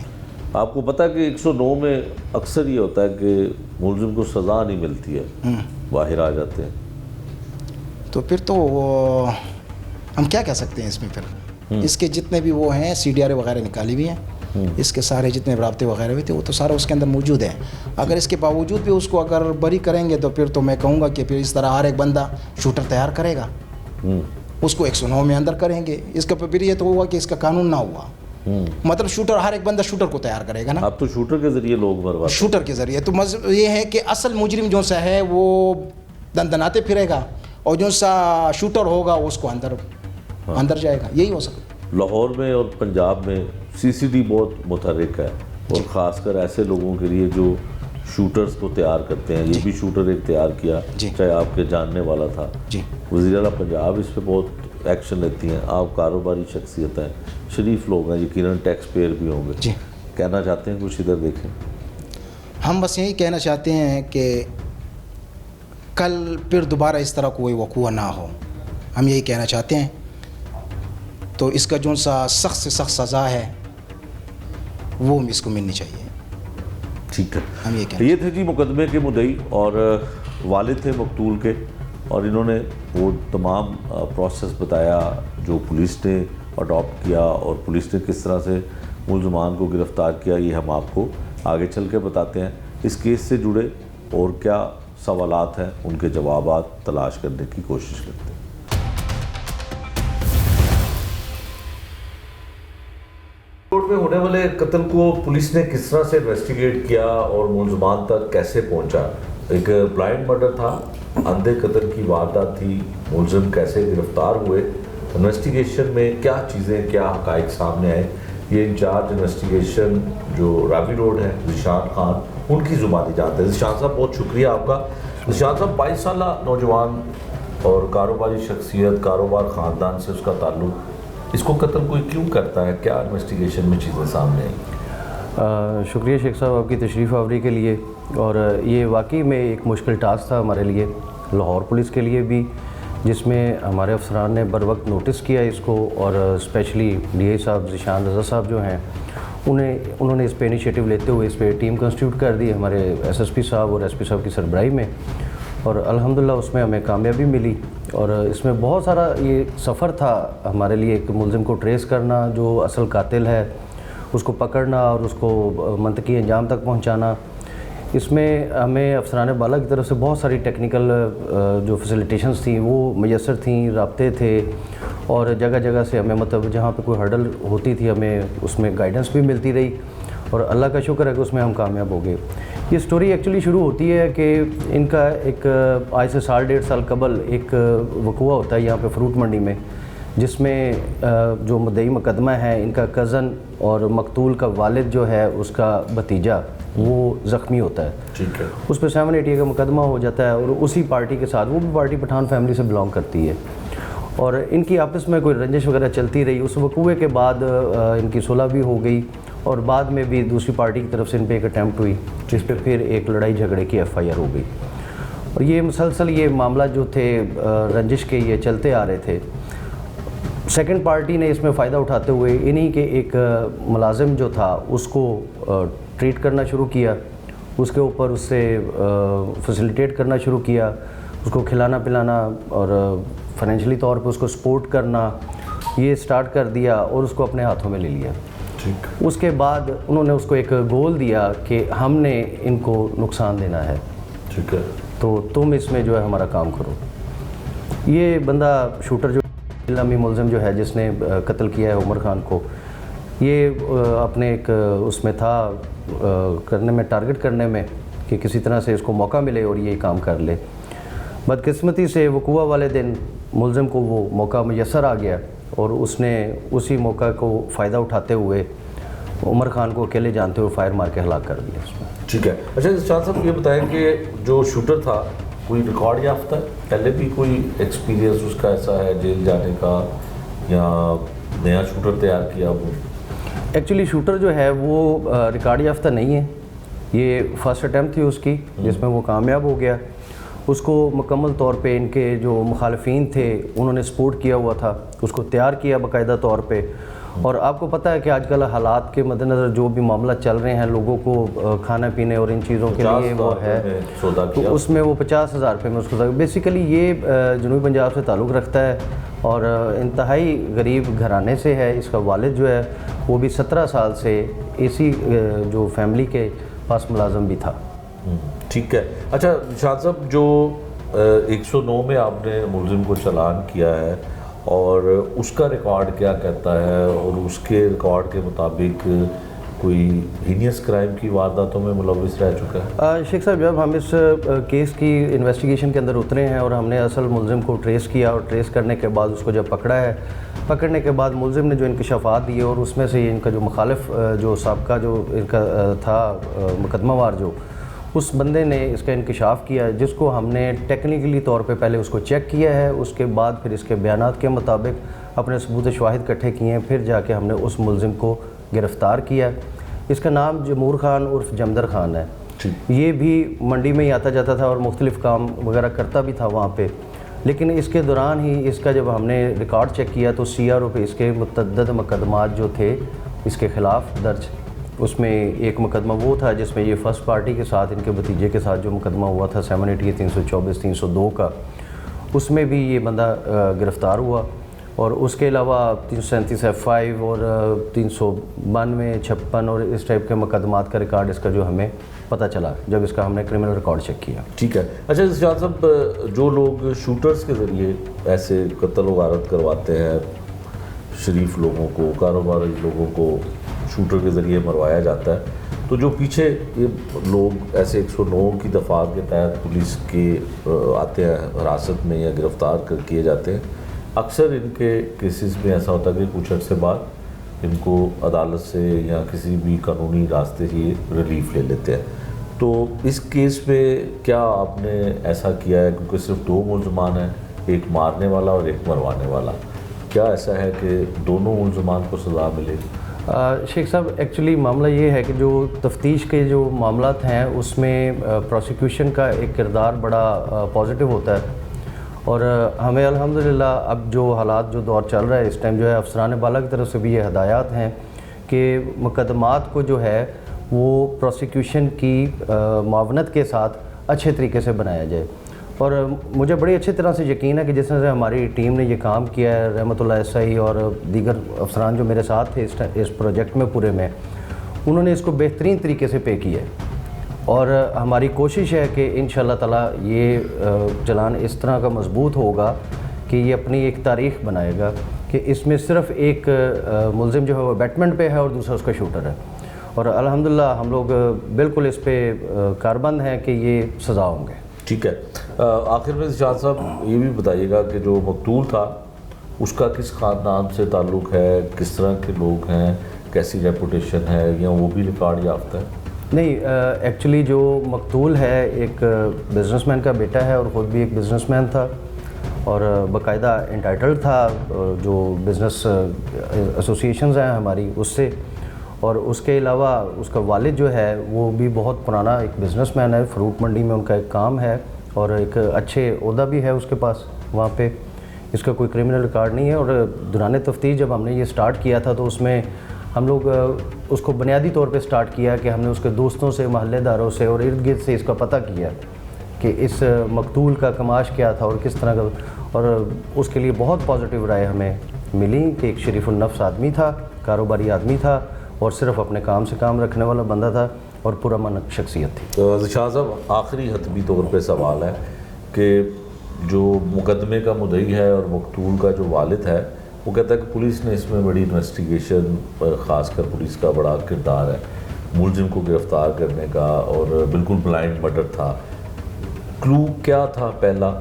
آپ کو پتہ ہے کہ 109 میں اکثر یہ ہوتا ہے کہ ملزم کو سزا نہیں ملتی ہے, باہر آ جاتے ہیں. تو پھر تو ہم کیا کہہ سکتے ہیں اس میں؟ پھر اس کے جتنے بھی وہ ہیں CDR وغیرہ نکالی ہوئی ہیں, اس کے سارے جتنے رابطے وغیرہ ہوئے تھے وہ تو سارا اس کے اندر موجود ہیں. اگر اس کے باوجود بھی اس کو اگر بری کریں گے تو پھر تو میں کہوں گا کہ پھر اس طرح ہر ایک بندہ شوٹر تیار کرے گا, اس کو 109 میں اندر کریں گے. اس کا پھر یہ تو ہوا کہ اس کا قانون نہ ہوا, مطلب شوٹر, ہر ایک بندہ شوٹر کو تیار کرے گا نا. اب تو شوٹر کے ذریعے لوگ مرواتے ہیں. شوٹر کے ذریعے تو یہ ہے کہ اصل مجرم جو سا ہے وہ دندناتے پھرے گا, اور جو سا شوٹر ہوگا اس کو اندر جائے گا. یہی ہو سکتا. لاہور میں اور پنجاب میں CCD بہت متحرک ہے, اور خاص کر ایسے لوگوں کے لیے جو شوٹرز کو تیار کرتے ہیں. یہ بھی شوٹر ایک تیار کیا, چاہے آپ کے جاننے والا تھا. وزیر اعلیٰ پنجاب اس پہ بہت ایکشن لیتی ہیں. آپ کاروباری شخصیت ہیں, شریف لوگ ہیں, یقیناً ٹیکس پیئر بھی ہوں گے. کہنا چاہتے ہیں کچھ ادھر دیکھیں. ہم بس یہی کہنا چاہتے ہیں کہ کل پھر دوبارہ اس طرح کوئی وقوع نہ ہو. ہم یہی کہنا چاہتے ہیں. تو اس کا جو سا سخت سے سخت سزا ہے وہ اس کو ملنی چاہیے. ٹھیک ہے, ہم یہ تھے جی مقدمے کے مدعی اور والد تھے مقتول کے, اور انہوں نے وہ تمام پروسیس بتایا جو پولیس نے اڈاپٹ کیا, اور پولیس نے کس طرح سے ملزمان کو گرفتار کیا. یہ ہم آپ کو آگے چل کے بتاتے ہیں. اس کیس سے جڑے اور کیا سوالات ہیں ان کے جوابات تلاش کرنے کی کوشش کرتے ہیں. کوٹ میں ہونے والے قتل کو پولیس نے کس طرح سے انویسٹیگیٹ کیا اور ملزمان تک کیسے پہنچا؟ ایک بلائنڈ مرڈر تھا, اندھے قتل کی واردات تھی, ملزم کیسے گرفتار ہوئے, انویسٹیگیشن میں کیا چیزیں, کیا حقائق سامنے آئے, یہ انچارج انویسٹیگیشن جو راوی روڈ ہے ذیشان خان, ان کی زبانی جانتے ہیں. ذیشان صاحب بہت شکریہ آپ کا. ذیشان صاحب 22 سالہ نوجوان اور کاروباری شخصیت, کاروبار, خاندان سے اس کا تعلق, اس کو قتل کوئی کیوں کرتا ہے, کیا انویسٹیگیشن میں چیزیں سامنے آئیں؟ شکریہ شیخ صاحب آپ کی تشریف آوری کے لیے. اور یہ واقعی میں ایک مشکل ٹاسک تھا ہمارے لیے, لاہور پولیس کے لیے بھی, جس میں ہمارے افسران نے بر وقت نوٹس کیا اس کو, اور اسپیشلی DI صاحب ذیشان رضا صاحب جو ہیں انہوں نے اس پہ انیشیٹو لیتے ہوئے اس پہ ٹیم کنسٹیٹیوٹ کر دی ہمارے SSP صاحب اور SP صاحب کی سربراہی میں, اور الحمدللہ اس میں ہمیں کامیابی ملی. اور اس میں بہت سارا یہ سفر تھا ہمارے لیے, ایک ملزم کو ٹریس کرنا جو اصل قاتل ہے, اس کو پکڑنا اور اس کو منطقی انجام تک پہنچانا. اس میں ہمیں افسران بالا کی طرف سے بہت ساری ٹیکنیکل جو فیسیلیٹیشنز تھیں وہ میسر تھیں, رابطے تھے, اور جگہ جگہ سے ہمیں مطلب جہاں پہ کوئی ہرڈل ہوتی تھی ہمیں اس میں گائیڈنس بھی ملتی رہی, اور اللہ کا شکر ہے کہ اس میں ہم کامیاب ہو گئے. یہ سٹوری ایکچولی شروع ہوتی ہے کہ ان کا ایک آج سے 1.5 سال قبل ایک وقوع ہوتا ہے یہاں پہ فروٹ منڈی میں, جس میں جو مدعی مقدمہ ہے ان کا کزن اور مقتول کا والد جو ہے اس کا بھتیجا وہ زخمی ہوتا ہے. ٹھیک ہے. اس پہ 780 کا مقدمہ ہو جاتا ہے, اور اسی پارٹی کے ساتھ, وہ بھی پارٹی پٹھان فیملی سے بلانگ کرتی ہے, اور ان کی آپس میں کوئی رنجش وغیرہ چلتی رہی. اس وقوعے کے بعد ان کی صلح بھی ہو گئی, اور بعد میں بھی دوسری پارٹی کی طرف سے ان پہ ایک اٹیمپٹ ہوئی, جس پہ پھر ایک لڑائی جھگڑے کی FIR ہو گئی. اور یہ مسلسل یہ معاملہ جو تھے رنجش کے یہ چلتے آ رہے تھے. سیکنڈ پارٹی نے اس میں فائدہ اٹھاتے ہوئے انہی کے ایک ملازم جو تھا اس کو ٹریٹ کرنا شروع کیا, اس کے اوپر اس سے فیسیلیٹیٹ کرنا شروع کیا, اس کو کھلانا پلانا اور فائنینشلی طور پہ اس کو سپورٹ کرنا, یہ سٹارٹ کر دیا اور اس کو اپنے ہاتھوں میں لے لیا. اس کے بعد انہوں نے اس کو ایک گول دیا کہ ہم نے ان کو نقصان دینا ہے, ٹھیک ہے, تو تم اس میں جو ہے ہمارا کام کرو. یہ بندہ شوٹر جو علمی ملزم جو ہے جس نے قتل کیا ہے عمر خان کو, یہ اپنے ایک اس میں تھا کرنے میں, ٹارگٹ کرنے میں کہ کسی طرح سے اس کو موقع ملے اور یہ کام کر لے. بدقسمتی سے وقوع والے دن ملزم کو وہ موقع میسر آ گیا, اور اس نے اسی موقع کو فائدہ اٹھاتے ہوئے عمر خان کو اکیلے جانتے ہوئے فائر مار کے ہلاک کر دیا اس میں. ٹھیک ہے. اچھا ذیشان صاحب یہ بتائیں کہ جو شوٹر تھا کوئی ریکارڈ یافتہ ہے؟ پہلے بھی کوئی ایکسپیرینس اس کا ایسا ہے جیل جانے کا یا نیا شوٹر تیار کیا وہ؟ ایکچولی شوٹر جو ہے وہ ریکارڈ یافتہ نہیں ہے، یہ فرسٹ اٹیمپٹ تھی اس کی جس میں وہ کامیاب ہو گیا. اس کو مکمل طور پہ ان کے جو مخالفین تھے انہوں نے سپورٹ کیا ہوا تھا، اس کو تیار کیا باقاعدہ طور پہ. اور آپ کو پتہ ہے کہ آج کل حالات کے مد نظر جو بھی معاملہ چل رہے ہیں، لوگوں کو کھانا پینے اور ان چیزوں کے لیے وہ ہے، تو اس میں وہ 50,000 روپے میں اس کو بیسیکلی یہ جنوبی پنجاب سے تعلق رکھتا ہے اور انتہائی غریب گھرانے سے ہے. اس کا والد جو ہے وہ بھی 17 سال سے اسی جو فیملی کے پاس ملازم بھی تھا. ٹھیک ہے. اچھا نشاد صاحب، جو 109 میں آپ نے ملزم کو چلان کیا ہے اور اس کا ریکارڈ کیا کہتا ہے، اور اس کے ریکارڈ کے مطابق کوئی ہینیس کرائم کی وارداتوں میں ملوث رہ چکا ہے؟ شیخ صاحب، جب ہم اس کیس کی انویسٹیگیشن کے اندر اترے ہیں اور ہم نے اصل ملزم کو ٹریس کیا اور ٹریس کرنے کے بعد اس کو جب پکڑا ہے، پکڑنے کے بعد ملزم نے جو انکشافات دیے اور اس میں سے ان کا جو مخالف جو سابقہ جو ان کا تھا مقدمہ وار، جو اس بندے نے اس کا انکشاف کیا، جس کو ہم نے ٹیکنیکلی طور پہ پہلے اس کو چیک کیا ہے، اس کے بعد پھر اس کے بیانات کے مطابق اپنے ثبوت شواہد اکٹھے کیے ہیں، پھر جا کے ہم نے اس ملزم کو گرفتار کیا. اس کا نام جمہور خان عرف جمدر خان ہے. یہ بھی منڈی میں ہی آتا جاتا تھا اور مختلف کام وغیرہ کرتا بھی تھا وہاں پہ. لیکن اس کے دوران ہی اس کا جب ہم نے ریکارڈ چیک کیا تو CRO پہ اس کے متعدد مقدمات جو تھے اس کے خلاف درج. اس میں ایک مقدمہ وہ تھا جس میں یہ فرسٹ پارٹی کے ساتھ ان کے بھتیجے کے ساتھ جو مقدمہ ہوا تھا 780 324 302 کا، اس میں بھی یہ بندہ گرفتار ہوا. اور اس کے علاوہ 337 F5 اور 392 56 اور اس ٹائپ کے مقدمات کا ریکارڈ اس کا جو ہمیں پتہ چلا جب اس کا ہم نے کرمنل ریکارڈ چیک کیا. ٹھیک ہے. اچھا نشاد صاحب، جو لوگ شوٹرز کے ذریعے ایسے قتل و غارت کرواتے ہیں، شریف لوگوں کو، کاروباری لوگوں کو شوٹر کے ذریعے مروایا جاتا ہے، تو جو پیچھے یہ لوگ ایسے 109 کی دفعات کے تحت پولیس کے آتے ہیں حراست میں یا گرفتار کیے جاتے ہیں، اکثر ان کے کیسز میں ایسا ہوتا ہے کہ کچھ عرصے بعد ان کو عدالت سے یا کسی بھی قانونی راستے سے ریلیف لے لیتے ہیں. تو اس کیس میں کیا آپ نے ایسا کیا ہے؟ کیونکہ صرف 2 ملزمان ہیں، ایک مارنے والا اور ایک مروانے والا. کیا ایسا ہے کہ دونوں ملزمان کو سزا ملے گی؟ شیخ صاحب، ایکچولی معاملہ یہ ہے کہ جو تفتیش کے جو معاملات ہیں اس میں پروسیکیوشن کا ایک کردار بڑا پازیٹیو ہوتا ہے. اور ہمیں الحمدللہ اب جو حالات جو دور چل رہا ہے اس ٹائم جو ہے افسران بالا کی طرف سے بھی یہ ہدایات ہیں کہ مقدمات کو جو ہے وہ پروسیکیوشن کی معاونت کے ساتھ اچھے طریقے سے بنایا جائے. اور مجھے بڑی اچھی طرح سے یقین ہے کہ جس طرح سے ہماری ٹیم نے یہ کام کیا ہے، رحمت اللہ SI اور دیگر افسران جو میرے ساتھ تھے اس پروجیکٹ میں پورے میں، انہوں نے اس کو بہترین طریقے سے پے کیا ہے. اور ہماری کوشش ہے کہ انشاءاللہ تعالی یہ چلان اس طرح کا مضبوط ہوگا کہ یہ اپنی ایک تاریخ بنائے گا کہ اس میں صرف ایک ملزم جو ہے وہ بیٹمنٹ پہ ہے اور دوسرا اس کا شوٹر ہے. اور الحمدللہ ہم لوگ بالکل اس پہ کاربند ہیں کہ یہ سزا ہوں گے. ٹھیک ہے. آخر میں نشاد صاحب یہ بھی بتائیے گا کہ جو مقتول تھا اس کا کس خاندان سے تعلق ہے، کس طرح کے لوگ ہیں، کیسی ریپوٹیشن ہے، یا وہ بھی ریکارڈ یافتہ ہے؟ نہیں، ایکچولی جو مقتول ہے ایک بزنس مین کا بیٹا ہے اور خود بھی ایک بزنس مین تھا اور باقاعدہ انٹائٹلڈ تھا جو بزنس ایسوسیشنز ہیں ہماری اس سے. اور اس کے علاوہ اس کا والد جو ہے وہ بھی بہت پرانا ایک بزنس مین ہے، فروٹ منڈی میں ان کا ایک کام ہے اور ایک اچھے عہدہ بھی ہے اس کے پاس وہاں پہ. اس کا کوئی کرمنل ریکارڈ نہیں ہے. اور دوران تفتیش جب ہم نے یہ سٹارٹ کیا تھا تو اس میں ہم لوگ اس کو بنیادی طور پہ سٹارٹ کیا کہ ہم نے اس کے دوستوں سے، محلے داروں سے اور ارد گرد سے اس کا پتہ کیا کہ اس مقتول کا کماش کیا تھا اور کس طرح کا. اور اس کے لیے بہت پازیٹیو رائے ہمیں ملی کہ ایک شریف النفس آدمی تھا، کاروباری آدمی تھا اور صرف اپنے کام سے کام رکھنے والا بندہ تھا اور پرامن شخصیت تھی. تو شاہ صاحب، آخری حتمی طور پہ سوال ہے کہ جو مقدمے کا مدعی ہے اور مقتول کا جو والد ہے وہ کہتا ہے کہ پولیس نے اس میں بڑی انویسٹیگیشن پر، خاص کر پولیس کا بڑا کردار ہے ملزم کو گرفتار کرنے کا، اور بالکل بلائنڈ مرڈر تھا. کلو کیا تھا پہلا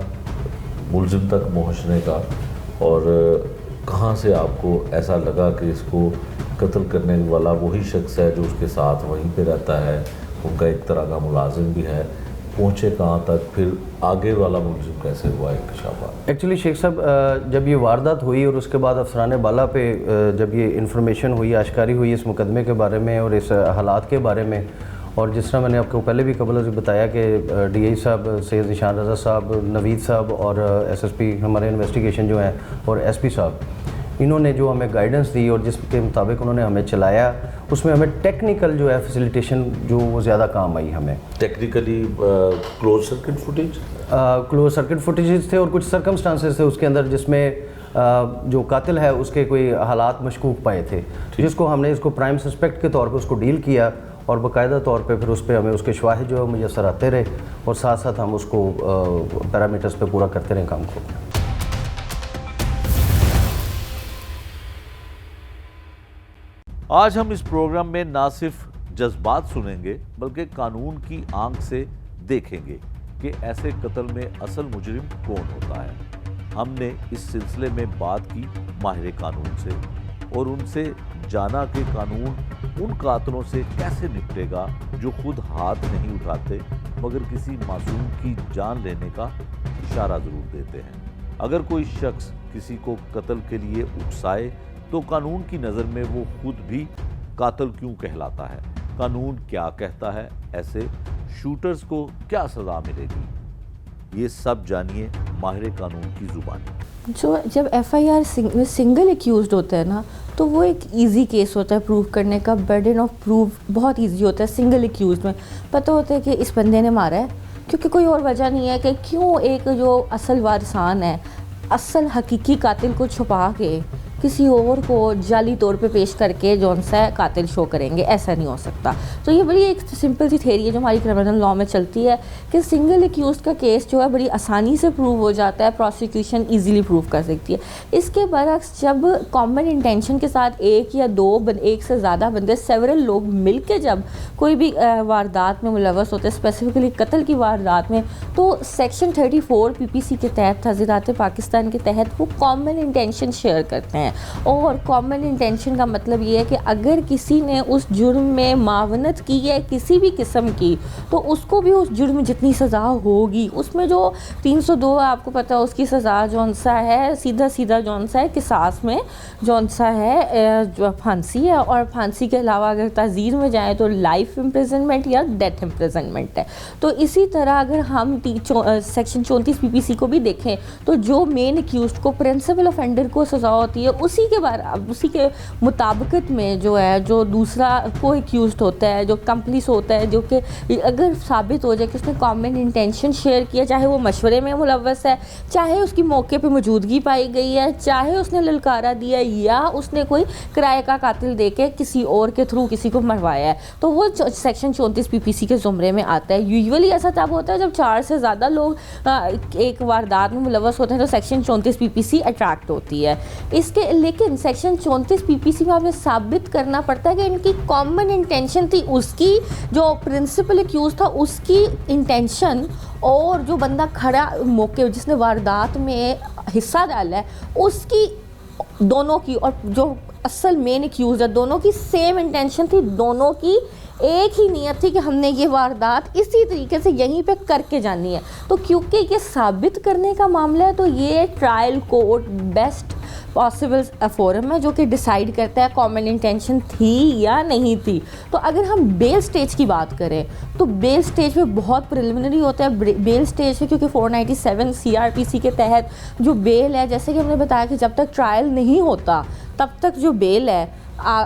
ملزم تک پہنچنے کا، اور کہاں سے آپ کو ایسا لگا کہ اس کو قتل کرنے والا وہی شخص ہے جو اس کے ساتھ وہیں پہ رہتا ہے، ان کا ایک طرح کا ملازم بھی ہے؟ پہنچے کہاں تک, پھر آگے والا ملزم کیسے ہوا انکشاف؟ ایکچولی شیخ صاحب جب یہ واردات ہوئی اور اس کے بعد افسران بالا پہ جب یہ انفارمیشن ہوئی, آشکاری ہوئی اس مقدمے کے بارے میں اور اس حالات کے بارے میں, اور جس طرح میں نے آپ کو پہلے بھی قبل سے بتایا کہ ڈی آئی صاحب سید نشان رضا صاحب, نوید صاحب اور ایس ایس پی ہمارے انویسٹیگیشن جو ہیں اور ایس پی صاحب, انہوں نے جو ہمیں گائیڈنس دی اور جس کے مطابق انہوں نے ہمیں چلایا, اس میں ہمیں ٹیکنیکل جو ہے فیسیلیٹیشن جو وہ زیادہ کام آئی ہمیں. Technically close circuit footage, close circuit footages تھے اور کچھ سرکمسٹانسز تھے اس کے اندر جس میں جو قاتل ہے اس کے کوئی حالات مشکوک پائے تھے, جس کو ہم نے اس کو پرائم سسپیکٹ کے طور پہ اس کو ڈیل کیا اور باقاعدہ طور پہ پھر اس پہ ہمیں اس کے شواہد جو ہے میسر آتے رہے اور ساتھ ساتھ ہم اس کو پیرامیٹرز پہ پورا کرتے رہے کام کو. آج ہم اس پروگرام میں نہ صرف جذبات سنیں گے بلکہ قانون کی آنکھ سے دیکھیں گے کہ ایسے قتل میں اصل مجرم کون ہوتا ہے. ہم نے اس سلسلے میں بات کی ماہر قانون سے اور ان سے جانا کہ قانون ان قاتلوں سے کیسے نپٹے گا جو خود ہاتھ نہیں اٹھاتے مگر کسی معصوم کی جان لینے کا اشارہ ضرور دیتے ہیں. اگر کوئی شخص کسی کو قتل کے لیے اکسائے تو قانون کی نظر میں وہ خود بھی قاتل کیوں کہلاتا ہے؟ قانون کیا کہتا ہے؟ ایسے شوٹرز کو کیا سزا ملے گی؟ یہ سب جانیے ماہر قانون کی زبانی. جو جب F I R single accused ہوتا ہے نا تو وہ ایک ایزی کیس ہوتا ہے پروف کرنے کا, برڈن آف پروف بہت ایزی ہوتا ہے. سنگل ایکیوزڈ میں پتہ ہوتا ہے کہ اس بندے نے مارا ہے, کیونکہ کوئی اور وجہ نہیں ہے کہ کیوں ایک جو اصل وارثان ہے اصل حقیقی قاتل کو چھپا کے کسی اور کو جعلی طور پہ پیش کر کے جون سا قاتل شو کریں گے, ایسا نہیں ہو سکتا. تو یہ بڑی ایک سمپل سی تھیوری ہے جو ہماری کرمنل لاء میں چلتی ہے کہ سنگل ایکیوزڈ کا کیس جو ہے بڑی آسانی سے پروو ہو جاتا ہے, پروسیکیوشن ایزیلی پروو کر سکتی ہے. اس کے برعکس جب کامن انٹینشن کے ساتھ ایک یا دو ایک سے زیادہ بندے سیورل لوگ مل کے جب کوئی بھی واردات میں ملوث ہوتے ہیں, اسپیسیفکلی قتل کی واردات میں, تو سیکشن 34 PPC کے تحت تعزیرات پاکستان کے تحت وہ کامن انٹینشن شیئر کرتے ہیں. اور کامن انٹینشن کا مطلب یہ ہے کہ اگر کسی نے اس جرم میں معاونت کی ہے کسی بھی قسم کی تو اس کو بھی اس جرم جتنی سزا ہوگی. اس میں جو 302 آپ کو پتہ اس کی سزا جون سا ہے سیدھا جون سا ہے قصاص میں جون سا ہے جو پھانسی ہے, اور پھانسی کے علاوہ اگر تعزیر میں جائیں تو لائف امپریزنمنٹ یا ڈیتھ امپریزنمنٹ ہے. تو اسی طرح اگر ہم سیکشن 34 PPC کو بھی دیکھیں تو جو مین ایکیوزڈ کو پرنسپل آفینڈر کو سزا ہوتی ہے اسی کے مطابقت میں جو ہے جو دوسرا کو ایکیوزڈ ہوتا ہے جو کمپلیس ہوتا ہے جو کہ اگر ثابت ہو جائے کہ اس نے کامن انٹینشن شیئر کیا, چاہے وہ مشورے میں ملوث ہے, چاہے اس کی موقع پہ موجودگی پائی گئی ہے, چاہے اس نے للکارا دیا یا اس نے کوئی کرائے کا قاتل دے کے کسی اور کے تھرو کسی کو مروایا ہے, تو وہ سیکشن 34 PPC کے زمرے میں آتا ہے. یوزولی ایسا تب ہوتا ہے جب 4 سے زیادہ لوگ ایک واردات میں ملوث ہوتے ہیں تو سیکشن 34 PPC اٹریکٹ ہوتی ہے. اس کے لیکن سیکشن 34 PPC میں آپ نے ثابت کرنا پڑتا ہے کہ ان کی کامن انٹینشن تھی, اس کی جو پرنسپل ایکیوز تھا اس کی انٹینشن اور جو بندہ کھڑا موقع جس نے واردات میں حصہ ڈالا ہے اس کی, دونوں کی, اور جو اصل مین ایکیوز ہے دونوں کی سیم انٹینشن تھی, دونوں کی ایک ہی نیت تھی کہ ہم نے یہ واردات اسی طریقے سے یہیں پہ کر کے جانی ہے. تو کیونکہ یہ ثابت کرنے کا معاملہ ہے تو یہ trial court best possible forum ہے جو کہ ڈیسائیڈ کرتا ہے کامن انٹینشن تھی یا نہیں تھی. تو اگر ہم بیل سٹیج کی بات کریں تو بیل سٹیج میں بہت پریلیمنری ہوتا ہے. بیل سٹیج ہے کیونکہ 497 CRPC کے تحت جو بیل ہے, جیسے کہ ہم نے بتایا کہ جب تک ٹرائل نہیں ہوتا تب تک جو بیل ہے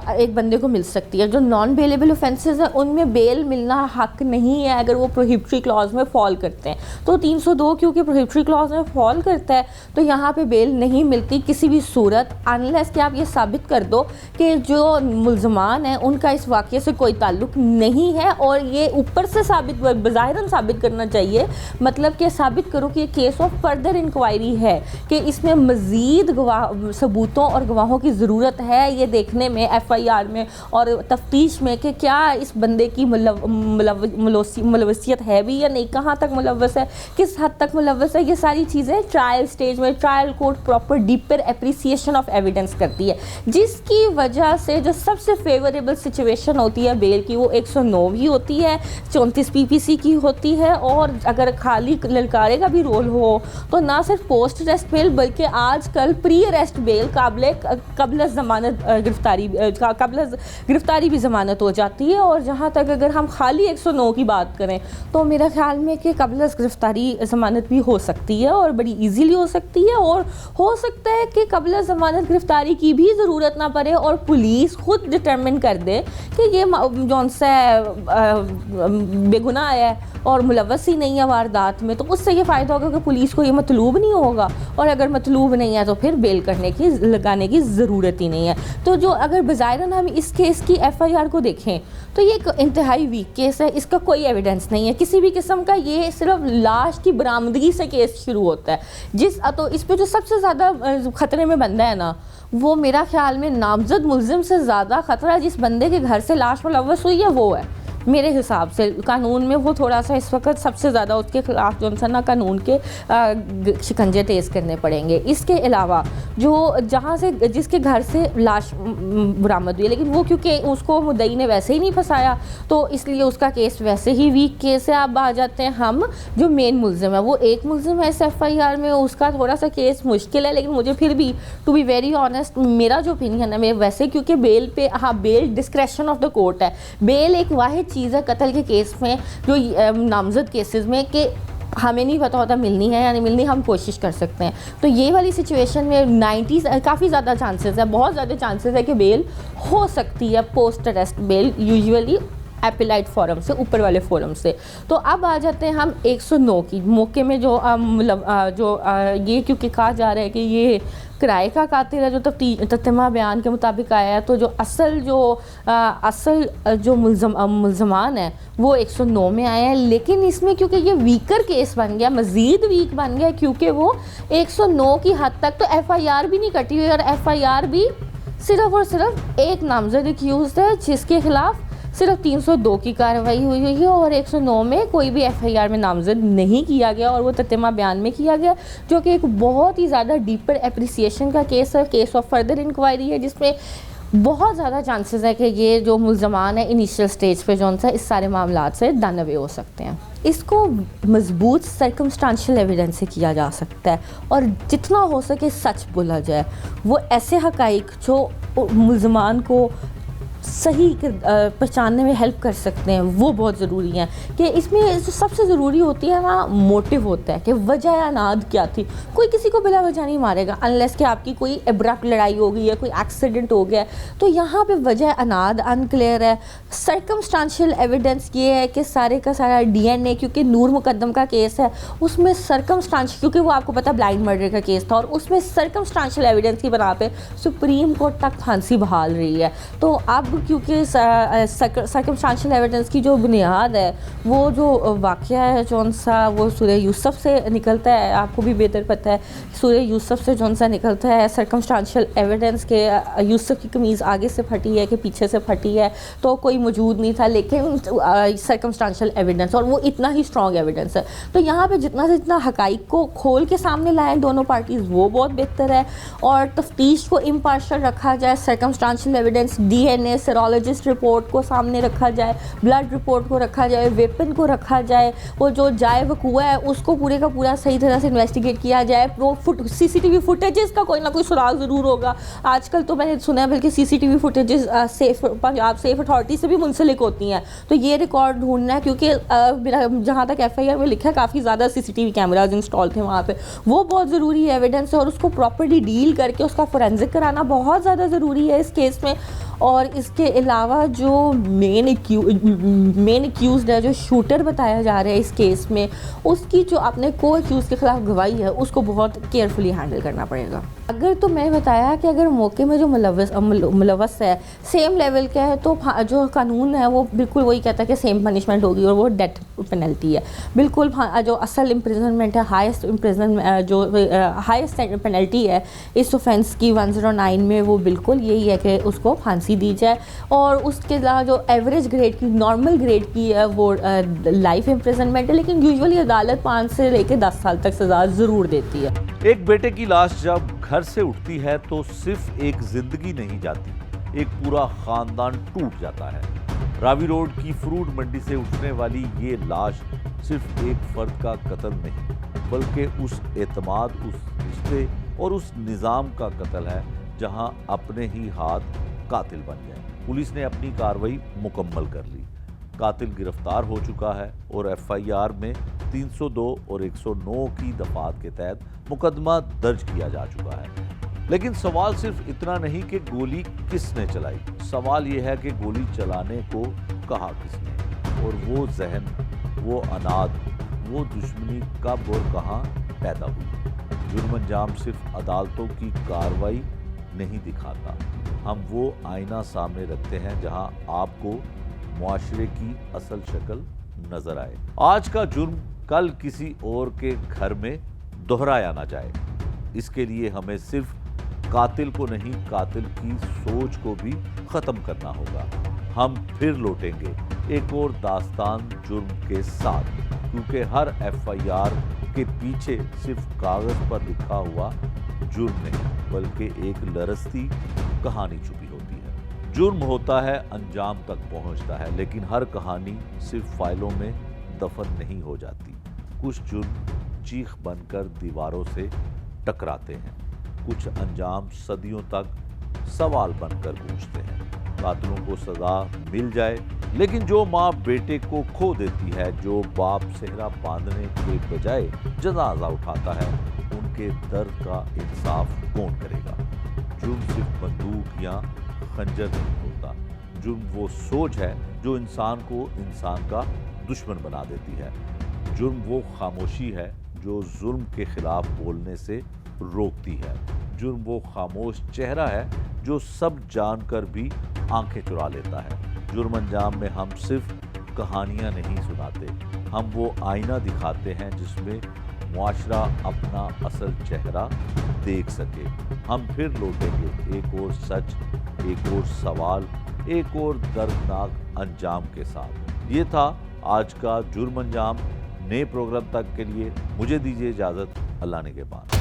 ایک بندے کو مل سکتی ہے. جو نان بیلیبل اوفینسز ہیں ان میں بیل ملنا حق نہیں ہے اگر وہ پروہیبٹری کلاز میں فال کرتے ہیں. تو 302 کیونکہ پروہیبٹری کلاز میں فال کرتا ہے تو یہاں پہ بیل نہیں ملتی کسی بھی صورت, انلیس کہ آپ یہ ثابت کر دو کہ جو ملزمان ہیں ان کا اس واقعے سے کوئی تعلق نہیں ہے. اور یہ اوپر سے ثابت بظاہراً ثابت کرنا چاہیے, مطلب کہ ثابت کرو کہ یہ کیس آف فردر انکوائری ہے, کہ اس میں مزید ثبوتوں اور گواہوں کی ضرورت ہے یہ دیکھنے میں میں, FIR میں اور تفتیش میں کہ کیا اس بندے کی ملوثیت ہے بھی یا نہیں, کہاں تک ملوث ہے, کس حد تک ملوث ہے. یہ ساری چیزیں ٹرائل سٹیج میں trial court proper deeper appreciation of evidence کرتی ہے, جس کی وجہ سے جو سب سے فیوریبل سچویشن ہوتی ہے بیل کی وہ 109 بھی ہوتی ہے, 34 PPC کی ہوتی ہے. اور اگر خالی للکارے کا بھی رول ہو تو نہ صرف پوسٹ اریسٹ بیل بلکہ آج کل پری اریسٹ بیل قبل ضمانت گرفتاری بھی ضمانت ہو جاتی ہے. اور جہاں تک اگر ہم خالی 109 کی بات کریں تو میرا خیال میں کہ قبل گرفتاری ضمانت بھی ہو سکتی ہے اور بڑی ایزیلی ہو سکتی ہے, اور ہو سکتا ہے کہ قبل ضمانت گرفتاری کی بھی ضرورت نہ پڑے اور پولیس خود ڈٹرمن کر دے کہ یہ جون سا بے گناہ ہے اور ملوث ہی نہیں ہے واردات میں. تو اس سے یہ فائدہ ہوگا کہ پولیس کو یہ مطلوب نہیں ہوگا, اور اگر مطلوب نہیں ہے تو پھر بیل لگانے کی ضرورت ہی نہیں ہے. تو جو اگر بظاہراً ہم اس کیس کی FIR کو دیکھیں تو یہ ایک انتہائی ویک کیس ہے, اس کا کوئی ایویڈنس نہیں ہے کسی بھی قسم کا. یہ صرف لاش کی برآمدگی سے کیس شروع ہوتا ہے, تو اس پہ جو سب سے زیادہ خطرے میں بندہ ہے نا, وہ میرا خیال میں نامزد ملزم سے زیادہ خطرہ جس بندے کے گھر سے لاش ملوث ہوئی ہے وہ ہے. میرے حساب سے قانون میں وہ تھوڑا سا اس وقت سب سے زیادہ اس کے خلاف جو ہے نا قانون کے شکنجے تیز کرنے پڑیں گے. اس کے علاوہ جہاں سے جس کے گھر سے لاش برآمد ہوئی ہے, لیکن وہ کیونکہ اس کو مدعی نے ویسے ہی نہیں پھنسایا تو اس لیے اس کا کیس ویسے ہی ویک کیس ہے. اب آ جاتے ہیں ہم جو مین ملزم ہے, وہ ایک ملزم ہے اس FIR میں, اس کا تھوڑا سا کیس مشکل ہے. لیکن مجھے پھر بھی ٹو بی ویری آنیسٹ میرا جو اوپینین ہے میں ویسے, کیونکہ بیل پہ بیل ڈسکریشن آف دا کورٹ ہے. بیل ایک واحد چیز ہے قتل کے کیس میں جو نامزد کیسز میں کہ ہمیں نہیں پتہ ہوتا ملنی ہے یا نہیں ملنی, ہم کوشش کر سکتے ہیں. تو یہ والی سچویشن میں 90 کافی زیادہ چانسز ہے, بہت زیادہ چانسز ہے کہ بیل ہو سکتی ہے, پوسٹ اریسٹ بیل یوزولی ایپیلائٹ فورم سے, اوپر والے فورم سے. تو اب آ جاتے ہیں ہم 109 کی موقع میں جو یہ کیونکہ کہا جا رہا ہے کہ یہ کرائے کا قاتل ہے جو تتمہ بیان کے مطابق آیا ہے, تو جو اصل جو ملزمان ہیں وہ 109 میں آئے ہیں. لیکن اس میں کیونکہ یہ ویکر کیس بن گیا, مزید ویک بن گیا, کیونکہ وہ 109 کی حد تک تو FIR بھی نہیں کٹی ہوئی, اور FIR بھی صرف اور صرف ایک نامزد ایکیوزڈ ہے جس کے خلاف صرف 302 کی کارروائی ہوئی ہے, اور 109 میں کوئی بھی FIR میں نامزد نہیں کیا گیا, اور وہ تتمہ بیان میں کیا گیا, جو کہ ایک بہت ہی زیادہ ڈیپر اپریسیشن کا کیس ہے, کیس آف فردر انکوائری ہے, جس میں بہت زیادہ چانسز ہے کہ یہ جو ملزمان ہیں انیشیل سٹیج پہ جون سا اس سارے معاملات سے ڈن اوے ہو سکتے ہیں. اس کو مضبوط سرکمسٹانشل ایویڈنس سے کیا جا سکتا ہے, اور جتنا ہو سکے سچ بولا جائے. وہ ایسے حقائق جو ملزمان کو صحیح پہچاننے میں ہیلپ کر سکتے ہیں وہ بہت ضروری ہیں. کہ اس میں جو سب سے ضروری ہوتی ہے نا موٹیو ہوتا ہے کہ وجہ اناد کیا تھی. کوئی کسی کو بلا وجہ نہیں مارے گا انلیس کہ آپ کی کوئی ابرپٹ لڑائی ہو گئی ہے, کوئی ایکسیڈنٹ ہو گیا. تو یہاں پہ وجہ اناد انکلیئر ہے. سرکمسٹانشل ایویڈنس یہ ہے کہ سارے کا سارا DNA, کیونکہ نور مقدم کا کیس ہے اس میں سرکمسٹانشل, کیونکہ وہ آپ کو پتہ بلائنڈ مرڈر کا کیس تھا, اور اس میں سرکمسٹانشل ایویڈنس کی بنا پہ سپریم کورٹ تک پھانسی بحال رہی ہے. تو اب کیونکہ سرکمسٹانشل ایویڈنس کی جو بنیاد ہے وہ جو واقعہ ہے جون سا وہ سورہ یوسف سے نکلتا ہے, آپ کو بھی بہتر پتہ ہے سورہ یوسف سے جون سا نکلتا ہے سرکمسٹانشل ایویڈنس کے یوسف کی قمیض آگے سے پھٹی ہے کہ پیچھے سے پھٹی ہے تو کوئی موجود نہیں تھا, لیکن سرکمسٹانشل ایویڈنس, اور وہ اتنا ہی اسٹرانگ ایویڈنس ہے. تو یہاں پہ جتنا سے جتنا حقائق کو کھول کے سامنے لائیں دونوں پارٹیز وہ بہت بہتر ہے, اور تفتیش کو امپارشل رکھا جائے. سرکمسٹانشل ایویڈنس DNA سیرولوجسٹ رپورٹ کو سامنے رکھا جائے, بلڈ رپورٹ کو رکھا جائے, ویپن کو رکھا جائے, وہ جو جائے وقوع ہے اس کو پورے کا پورا صحیح طرح سے انویسٹیگیٹ کیا جائے. CCTV فوٹیجز کا کوئی نہ کوئی سراغ ضرور ہوگا. آج کل تو میں نے سنا ہے بلکہ CCTV footages Punjab safe authority سے بھی منسلک ہوتی ہیں, تو یہ ریکارڈ ڈھونڈنا ہے, کیونکہ میرا جہاں تک FIR میں لکھا ہے کافی زیادہ CCTV کیمراز انسٹال تھے وہاں پہ, وہ بہت ضروری ہے ایویڈنس ہے, اور اس کو پراپرلی ڈیل کر کے اس کا فورینزک کرانا بہت زیادہ ضروری ہے اس کیس میں. اور اس کے علاوہ جو مین ایکیوزڈ ہے, جو شوٹر بتایا جا رہا ہے اس کیس میں, اس کی جو اپنے کو ایکیوز کے خلاف گواہی ہے اس کو بہت کیئرفلی ہینڈل کرنا پڑے گا. اگر تو میں بتایا کہ اگر موقع میں جو ملوث ہے سیم لیول کا ہے تو جو قانون ہے وہ بالکل وہی کہتا ہے کہ سیم پنشمنٹ ہوگی, اور وہ ڈیتھ پینلٹی ہے. بالکل جو اصل امپریزنمنٹ ہے, ہائیسٹ پینلٹی ہے اس اوفینس کی 109 میں, وہ بالکل یہی ہے کہ اس کو پھانسی پھانسی دی جائے اور اس کے علاوہ جو ایوریج گریڈ کی نارمل گریڈ کی ہے وہ لائف امپریزنمنٹ ہے، لیکن یوزولی عدالت 5 سے لے کے 10 سال تک سزا ضرور دیتی ہے۔ ایک بیٹے کی لاش جب گھر سے اٹھتی ہے تو صرف ایک زندگی نہیں جاتی، ایک پورا خاندان ٹوٹ جاتا ہے۔ راوی روڈ کی فروٹ منڈی سے اٹھنے والی یہ لاش صرف ایک فرد کا قتل نہیں بلکہ اس اعتماد، اس رشتے اور اس نظام کا قتل ہے جہاں اپنے ہی ہاتھ قاتل بن گئے۔ پولیس نے اپنی کارروائی مکمل کر لی، قاتل گرفتار ہو چکا ہے اور ایف آئی آر میں 302 اور 109 کی دفعات کے تحت مقدمہ درج کیا جا چکا ہے۔ لیکن سوال صرف اتنا نہیں کہ گولی کس نے چلائی، سوال یہ ہے کہ گولی چلانے کو کہا کس نے، اور وہ ذہن، وہ اناد، وہ دشمنی کب اور کہاں پیدا ہوئی۔ جرم انجام صرف عدالتوں کی کارروائی نہیں دکھاتا، ہم وہ آئینہ سامنے رکھتے ہیں جہاں آپ کو معاشرے کی اصل شکل نظر آئے۔ آج کا جرم کل کسی اور کے گھر میں دہرایا نہ جائے، اس کے لیے ہمیں صرف قاتل کو نہیں، قاتل کی سوچ کو بھی ختم کرنا ہوگا۔ ہم پھر لوٹیں گے ایک اور داستان جرم کے ساتھ، کیونکہ ہر ایف آئی آر کے پیچھے صرف کاغذ پر لکھا ہوا جرم نہیں بلکہ ایک لرزتی کہانی چھپی ہوتی ہے۔ جرم ہوتا ہے، انجام تک پہنچتا ہے، لیکن ہر کہانی صرف فائلوں میں دفن نہیں ہو جاتی۔ کچھ جرم چیخ بن کر دیواروں سے ٹکراتے ہیں، کچھ انجام صدیوں تک سوال بن کر گونجتے ہیں۔ قاتلوں کو سزا مل جائے، لیکن جو ماں بیٹے کو کھو دیتی ہے، جو باپ صحرا باندھنے کے بجائے جنازہ اٹھاتا ہے، ان کے درد کا انصاف کون کرے گا؟ جرم صرف بندوق یا خنجر نہیں ہوتا، جرم وہ سوچ ہے جو انسان کو انسان کا دشمن بنا دیتی ہے۔ جرم وہ خاموشی ہے جو ظلم کے خلاف بولنے سے روکتی ہے۔ جرم وہ خاموش چہرہ ہے جو سب جان کر بھی آنکھیں چرا لیتا ہے۔ جرم انجام میں ہم صرف کہانیاں نہیں سناتے، ہم وہ آئینہ دکھاتے ہیں جس میں معاشرہ اپنا اصل چہرہ دیکھ سکے۔ ہم پھر لوٹیں گے ایک اور سچ، ایک اور سوال، ایک اور دردناک انجام کے ساتھ۔ یہ تھا آج کا جرم انجام۔ نئے پروگرام تک کے لیے مجھے دیجیے اجازت، اللہ نے کے بعد۔